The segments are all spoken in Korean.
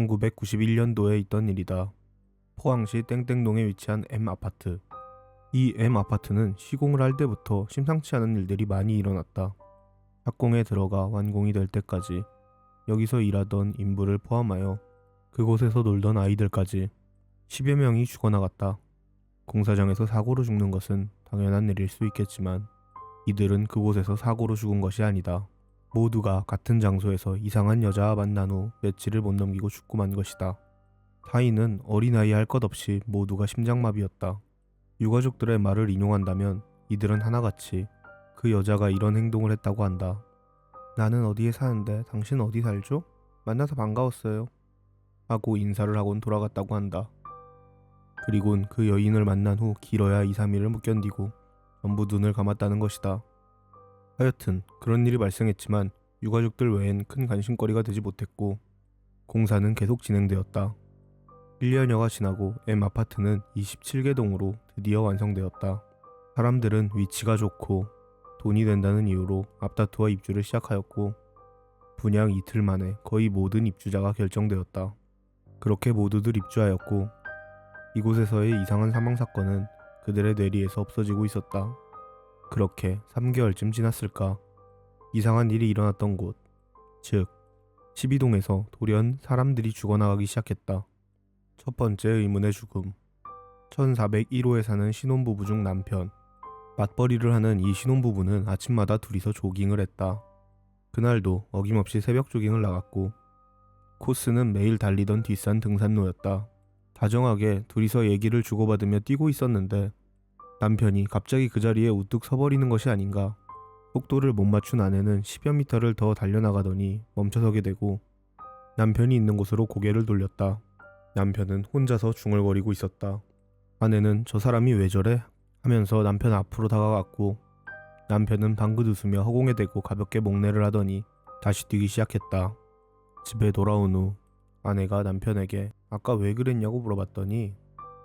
1991년도에 있던 일이다. 포항시 땡땡동에 위치한 M아파트. 이 M아파트는 시공을 할 때부터 심상치 않은 일들이 많이 일어났다. 착공에 들어가 완공이 될 때까지 여기서 일하던 인부를 포함하여 그곳에서 놀던 아이들까지 10여 명이 죽어나갔다. 공사장에서 사고로 죽는 것은 당연한 일일 수 있겠지만 이들은 그곳에서 사고로 죽은 것이 아니다. 모두가 같은 장소에서 이상한 여자와 만난 후 며칠을 못 넘기고 죽고 만 것이다. 타인은 어린아이 할 것 없이 모두가 심장마비였다. 유가족들의 말을 인용한다면 이들은 하나같이 그 여자가 이런 행동을 했다고 한다. 나는 어디에 사는데 당신 어디 살죠? 만나서 반가웠어요. 하고 인사를 하곤 돌아갔다고 한다. 그리곤 그 여인을 만난 후 길어야 2, 3일을 못 견디고 전부 눈을 감았다는 것이다. 하여튼 그런 일이 발생했지만 유가족들 외엔 큰 관심거리가 되지 못했고 공사는 계속 진행되었다. 1년여가 지나고 M아파트는 27개 동으로 드디어 완성되었다. 사람들은 위치가 좋고 돈이 된다는 이유로 앞다투어 입주를 시작하였고 분양 이틀 만에 거의 모든 입주자가 결정되었다. 그렇게 모두들 입주하였고 이곳에서의 이상한 사망 사건은 그들의 뇌리에서 없어지고 있었다. 그렇게 3개월쯤 지났을까 이상한 일이 일어났던 곳, 즉 12동에서 돌연 사람들이 죽어나가기 시작했다. 첫 번째 의문의 죽음. 1401호에 사는 신혼부부 중 남편. 맞벌이를 하는 이 신혼부부는 아침마다 둘이서 조깅을 했다. 그날도 어김없이 새벽 조깅을 나갔고 코스는 매일 달리던 뒷산 등산로였다. 다정하게 둘이서 얘기를 주고받으며 뛰고 있었는데 남편이 갑자기 그 자리에 우뚝 서버리는 것이 아닌가. 속도를 못 맞춘 아내는 10여 미터를 더 달려나가더니 멈춰서게 되고 남편이 있는 곳으로 고개를 돌렸다. 남편은 혼자서 중얼거리고 있었다. 아내는 저 사람이 왜 저래? 하면서 남편 앞으로 다가갔고 남편은 방긋 웃으며 허공에 대고 가볍게 목례를 하더니 다시 뛰기 시작했다. 집에 돌아온 후 아내가 남편에게 아까 왜 그랬냐고 물어봤더니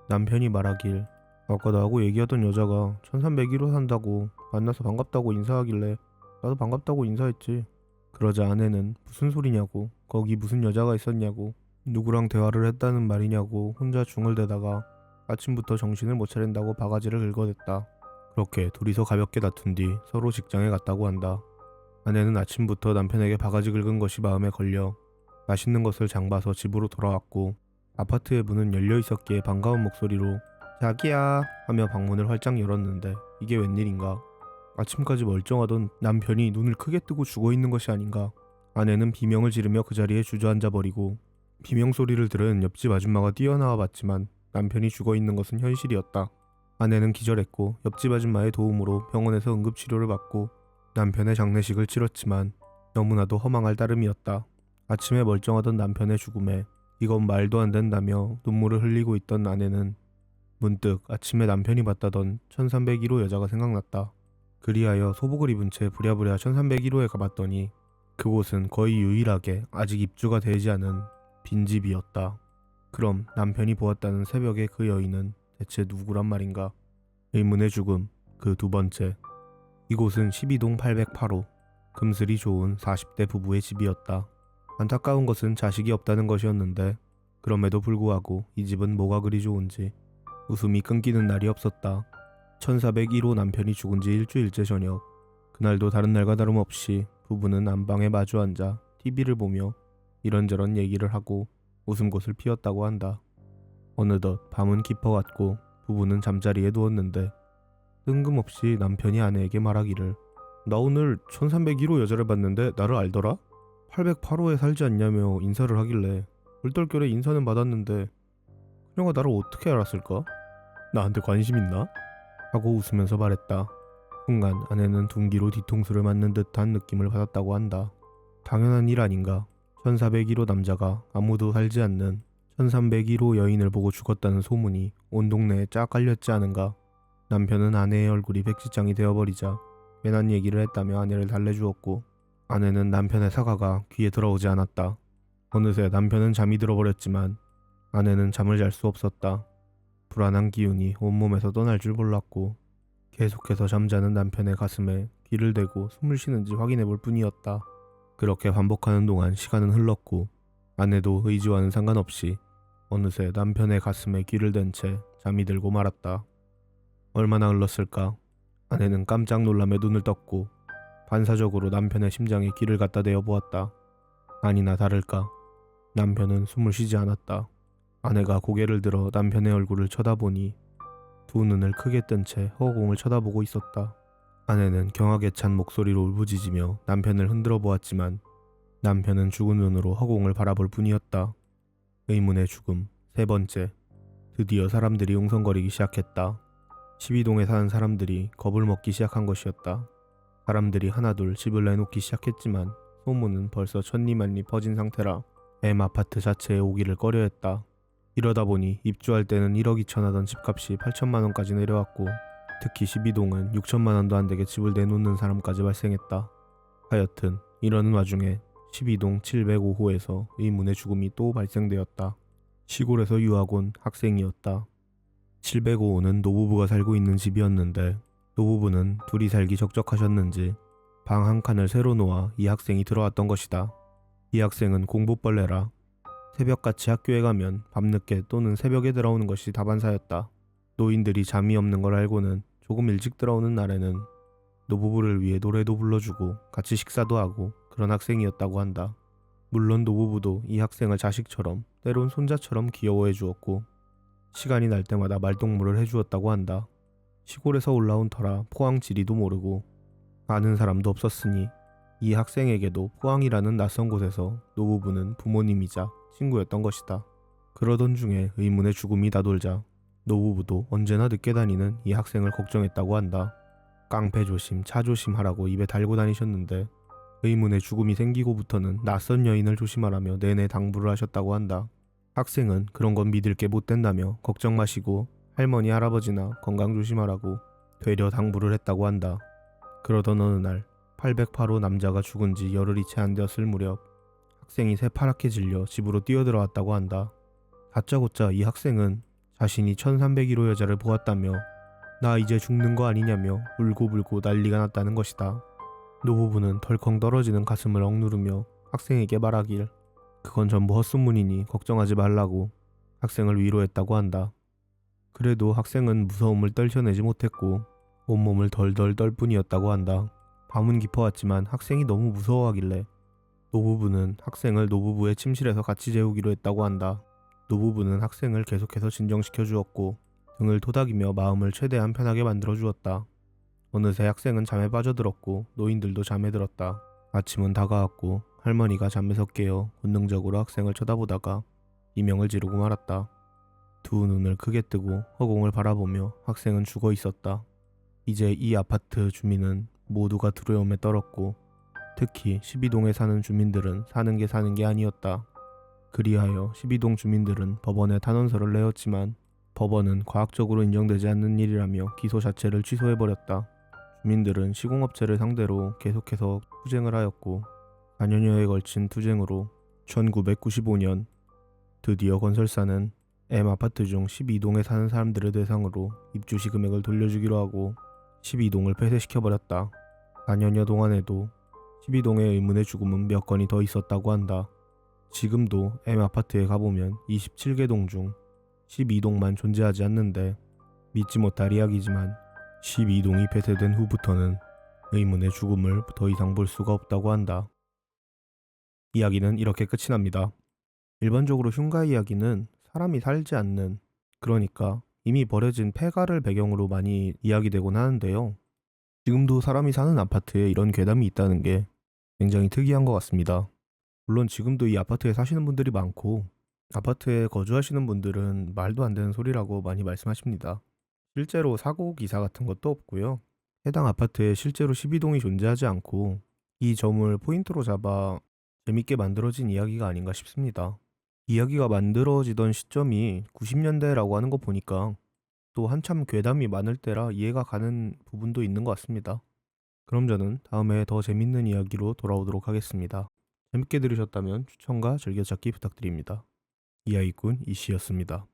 남편이 말하길 아까 나하고 얘기하던 여자가 1301호 산다고 만나서 반갑다고 인사하길래 나도 반갑다고 인사했지. 그러자 아내는 무슨 소리냐고 거기 무슨 여자가 있었냐고 누구랑 대화를 했다는 말이냐고 혼자 중얼대다가 아침부터 정신을 못 차린다고 바가지를 긁어댔다. 그렇게 둘이서 가볍게 다툰 뒤 서로 직장에 갔다고 한다. 아내는 아침부터 남편에게 바가지 긁은 것이 마음에 걸려 맛있는 것을 장봐서 집으로 돌아왔고 아파트의 문은 열려 있었기에 반가운 목소리로 자기야 하며 방문을 활짝 열었는데 이게 웬일인가. 아침까지 멀쩡하던 남편이 눈을 크게 뜨고 죽어있는 것이 아닌가. 아내는 비명을 지르며 그 자리에 주저앉아 버리고 비명 소리를 들은 옆집 아줌마가 뛰어나와 봤지만 남편이 죽어있는 것은 현실이었다. 아내는 기절했고 옆집 아줌마의 도움으로 병원에서 응급치료를 받고 남편의 장례식을 치렀지만 너무나도 허망할 따름이었다. 아침에 멀쩡하던 남편의 죽음에 이건 말도 안 된다며 눈물을 흘리고 있던 아내는 문득 아침에 남편이 봤다던 1301호 여자가 생각났다. 그리하여 소복을 입은 채 부랴부랴 1301호에 가봤더니 그곳은 거의 유일하게 아직 입주가 되지 않은 빈집이었다. 그럼 남편이 보았다는 새벽의 그 여인은 대체 누구란 말인가? 의문의 죽음 그 두 번째. 이곳은 12동 808호 금슬이 좋은 40대 부부의 집이었다. 안타까운 것은 자식이 없다는 것이었는데 그럼에도 불구하고 이 집은 뭐가 그리 좋은지 웃음이 끊기는 날이 없었다. 1401호 남편이 죽은 지 일주일째 저녁. 그날도 다른 날과 다름없이 부부는 안방에 마주 앉아 TV를 보며 이런저런 얘기를 하고 웃음꽃을 피웠다고 한다. 어느덧 밤은 깊어갔고 부부는 잠자리에 누웠는데 뜬금없이 남편이 아내에게 말하기를 나 오늘 1301호 여자를 봤는데 나를 알더라? 808호에 살지 않냐며 인사를 하길래 얼떨결에 인사는 받았는데 그녀가 나를 어떻게 알았을까? 나한테 관심 있나? 하고 웃으면서 말했다. 순간 아내는 둔기로 뒤통수를 맞는 듯한 느낌을 받았다고 한다. 당연한 일 아닌가. 1401호 남자가 아무도 살지 않는 1301호 여인을 보고 죽었다는 소문이 온 동네에 쫙 깔렸지 않은가. 남편은 아내의 얼굴이 백지장이 되어버리자 괜한 얘기를 했다며 아내를 달래주었고 아내는 남편의 사과가 귀에 들어오지 않았다. 어느새 남편은 잠이 들어버렸지만 아내는 잠을 잘 수 없었다. 불안한 기운이 온몸에서 떠날 줄 몰랐고 계속해서 잠자는 남편의 가슴에 귀를 대고 숨을 쉬는지 확인해 볼 뿐이었다. 그렇게 반복하는 동안 시간은 흘렀고 아내도 의지와는 상관없이 어느새 남편의 가슴에 귀를 댄 채 잠이 들고 말았다. 얼마나 흘렀을까? 아내는 깜짝 놀라며 눈을 떴고 반사적으로 남편의 심장에 귀를 갖다 대어 보았다. 아니나 다를까 남편은 숨을 쉬지 않았다. 아내가 고개를 들어 남편의 얼굴을 쳐다보니 두 눈을 크게 뜬 채 허공을 쳐다보고 있었다. 아내는 경악에 찬 목소리로 울부짖으며 남편을 흔들어 보았지만 남편은 죽은 눈으로 허공을 바라볼 뿐이었다. 의문의 죽음 세 번째. 드디어 사람들이 웅성거리기 시작했다. 12동에 사는 사람들이 겁을 먹기 시작한 것이었다. 사람들이 하나둘 집을 내놓기 시작했지만 소문은 벌써 천리만리 퍼진 상태라 M 아파트 자체에 오기를 꺼려했다. 이러다 보니 입주할 때는 1억 2천 하던 집값이 8천만 원까지 내려왔고 특히 12동은 6천만 원도 안 되게 집을 내놓는 사람까지 발생했다. 하여튼 이러는 와중에 12동 705호에서 의문의 죽음이 또 발생되었다. 시골에서 유학 온 학생이었다. 705호는 노부부가 살고 있는 집이었는데 노부부는 둘이 살기 적적하셨는지 방 한 칸을 새로 놓아 이 학생이 들어왔던 것이다. 이 학생은 공부벌레라 새벽같이 학교에 가면 밤늦게 또는 새벽에 들어오는 것이 다반사였다. 노인들이 잠이 없는 걸 알고는 조금 일찍 들어오는 날에는 노부부를 위해 노래도 불러주고 같이 식사도 하고 그런 학생이었다고 한다. 물론 노부부도 이 학생을 자식처럼 때론 손자처럼 귀여워해 주었고 시간이 날 때마다 말동무를 해주었다고 한다. 시골에서 올라온 터라 포항 지리도 모르고 아는 사람도 없었으니 이 학생에게도 포항이라는 낯선 곳에서 노부부는 부모님이자 친구였던 것이다. 그러던 중에 의문의 죽음이 다돌자 노부부도 언제나 늦게 다니는 이 학생을 걱정했다고 한다. 깡패 조심, 차 조심하라고 입에 달고 다니셨는데 의문의 죽음이 생기고부터는 낯선 여인을 조심하라며 내내 당부를 하셨다고 한다. 학생은 그런 건 믿을 게 못 된다며 걱정 마시고 할머니 할아버지나 건강 조심하라고 되려 당부를 했다고 한다. 그러던 어느 날 808호 남자가 죽은 지 열흘이 채 안 되었을 무렵 학생이 새파랗게 질려 집으로 뛰어들어왔다고 한다. 다짜고짜 이 학생은 자신이 1301호 여자를 보았다며 나 이제 죽는 거 아니냐며 울고불고 난리가 났다는 것이다. 노부부는 덜컹 떨어지는 가슴을 억누르며 학생에게 말하길 그건 전부 헛소문이니 걱정하지 말라고 학생을 위로했다고 한다. 그래도 학생은 무서움을 떨쳐내지 못했고 온몸을 덜덜 떨 뿐이었다고 한다. 밤은 깊어왔지만 학생이 너무 무서워하길래 노부부는 학생을 노부부의 침실에서 같이 재우기로 했다고 한다. 노부부는 학생을 계속해서 진정시켜 주었고 등을 토닥이며 마음을 최대한 편하게 만들어 주었다. 어느새 학생은 잠에 빠져들었고 노인들도 잠에 들었다. 아침은 다가왔고 할머니가 잠에서 깨어 본능적으로 학생을 쳐다보다가 이명을 지르고 말았다. 두 눈을 크게 뜨고 허공을 바라보며 학생은 죽어 있었다. 이제 이 아파트 주민은 모두가 두려움에 떨었고 특히 12동에 사는 주민들은 사는 게 아니었다. 그리하여 12동 주민들은 법원에 탄원서를 내었지만 법원은 과학적으로 인정되지 않는 일이라며 기소 자체를 취소해버렸다. 주민들은 시공업체를 상대로 계속해서 투쟁을 하였고 4년여에 걸친 투쟁으로 1995년 드디어 건설사는 M아파트 중 12동에 사는 사람들을 대상으로 입주시 금액을 돌려주기로 하고 12동을 폐쇄시켜버렸다. 4년여 동안에도 12동의 의문의 죽음은 몇 건이 더 있었다고 한다. 지금도 M아파트에 가보면 27개 동 중 12동만 존재하지 않는데 믿지 못할 이야기지만 12동이 폐쇄된 후부터는 의문의 죽음을 더 이상 볼 수가 없다고 한다. 이야기는 이렇게 끝이 납니다. 일반적으로 흉가 이야기는 사람이 살지 않는, 그러니까 이미 버려진 폐가를 배경으로 많이 이야기되곤 하는데요. 지금도 사람이 사는 아파트에 이런 괴담이 있다는 게 굉장히 특이한 것 같습니다. 물론 지금도 이 아파트에 사시는 분들이 많고 아파트에 거주하시는 분들은 말도 안 되는 소리라고 많이 말씀하십니다. 실제로 사고 기사 같은 것도 없고요. 해당 아파트에 실제로 12동이 존재하지 않고 이 점을 포인트로 잡아 재밌게 만들어진 이야기가 아닌가 싶습니다. 이야기가 만들어지던 시점이 90년대라고 하는 거 보니까 또 한참 괴담이 많을 때라 이해가 가는 부분도 있는 것 같습니다. 그럼 저는 다음에 더 재밌는 이야기로 돌아오도록 하겠습니다. 재밌게 들으셨다면 추천과 즐겨찾기 부탁드립니다. 이야기꾼 이씨였습니다.